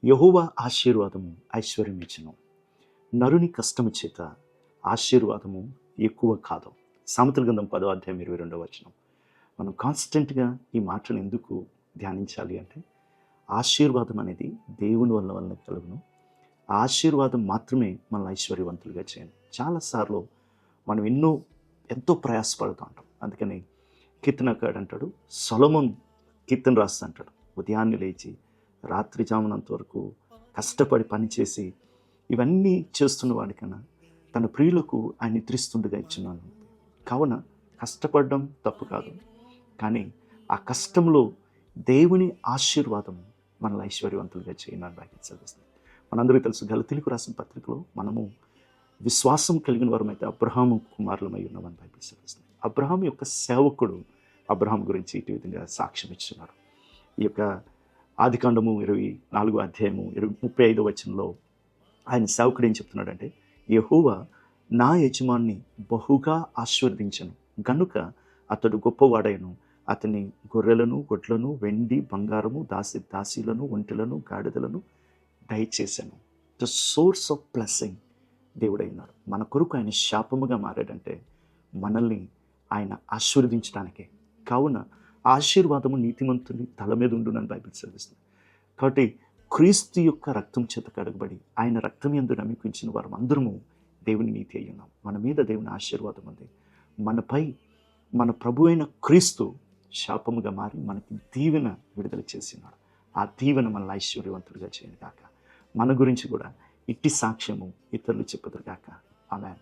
యెహోవా ఆశీర్వాదము ఐశ్వర్యం ఇచ్చును, నరుని కష్టము చేత ఆశీర్వాదము ఎక్కువ కాదు. సామెతల గ్రంథం 10వ అధ్యాయం 22వ వచనం. మనం కాన్స్టెంట్గా ఈ మాటను ఎందుకు ధ్యానించాలి అంటే, ఆశీర్వాదం అనేది దేవుని వలన కలుగును. ఆశీర్వాదం మాత్రమే మనల్ని ఐశ్వర్యవంతులుగా చేయండి. చాలాసార్లు మనం ఎంతో ప్రయాసపడుతూ ఉంటాం. అందుకని కీర్తనకాడు అంటాడు, సొలొమోను కీర్తన రాస్తా అంటాడు, ఉదయాన్నే లేచి రాత్రి జామునంత వరకు కష్టపడి పనిచేసి ఇవన్నీ చేస్తున్న వాడికన్నా తన ప్రియులకు ఆయన నిద్రిస్తుండగా ఇచ్చున్నాను. కావున కష్టపడడం తప్పు కాదు, కానీ ఆ కష్టంలో దేవుని ఆశీర్వాదం మనల్ని ఐశ్వర్యవంతులుగా చేయనని బైబిల్ చదివిస్తుంది. మనందరికీ తెలుసు, గలతీయులకు రాసిన పత్రికలో మనము విశ్వాసం కలిగిన వారమైతే అబ్రహాము కుమారులమై ఉన్నామని బైబిల్ చదివిస్తుంది. అబ్రహాం యొక్క సేవకుడు అబ్రహాం గురించి ఇటు విధంగా సాక్ష్యం ఇచ్చున్నాడు. ఈ యొక్క ఆదికాండము 24వ అధ్యాయము 35వ వచనంలో ఆయన సేవకుడు ఏం చెప్తున్నాడంటే, యెహోవా నా యజమాన్ని బహుగా ఆశీర్వదించను గనుక అతడు గొప్పవాడైను, అతని గొర్రెలను గొడ్లను వెండి బంగారము దాసీలను ఒంటెలను గాడిదలను దయచేశాను. ద సోర్స్ ఆఫ్ బ్లెస్సింగ్ దేవుడైనాడు. మన కొరకు ఆయన శాపముగా మారాడంటే మనల్ని ఆయన ఆశీర్వదించడానికే. కావున ఆశీర్వాదము నీతిమంతుని తల మీద ఉండునని బైబిల్ చదివిస్తుంది. కాబట్టి క్రీస్తు యొక్క రక్తం చేత కడగబడి ఆయన రక్తం యందు నమ్మికించిన వారు అందరము దేవుని నీతి అయి ఉన్నాం. మన మీద దేవుని ఆశీర్వాదం ఉంది. మనపై మన ప్రభు అయిన క్రీస్తు శాపముగా మారి మనకి దీవెన విడుదల చేసినాడు. ఆ దీవెన మనల్ని ఐశ్వర్యవంతులుగా చేయను గాక. మన గురించి కూడా ఇట్టి సాక్ష్యము ఇతరులు చెప్పుదురు గాక. ఆమేన్.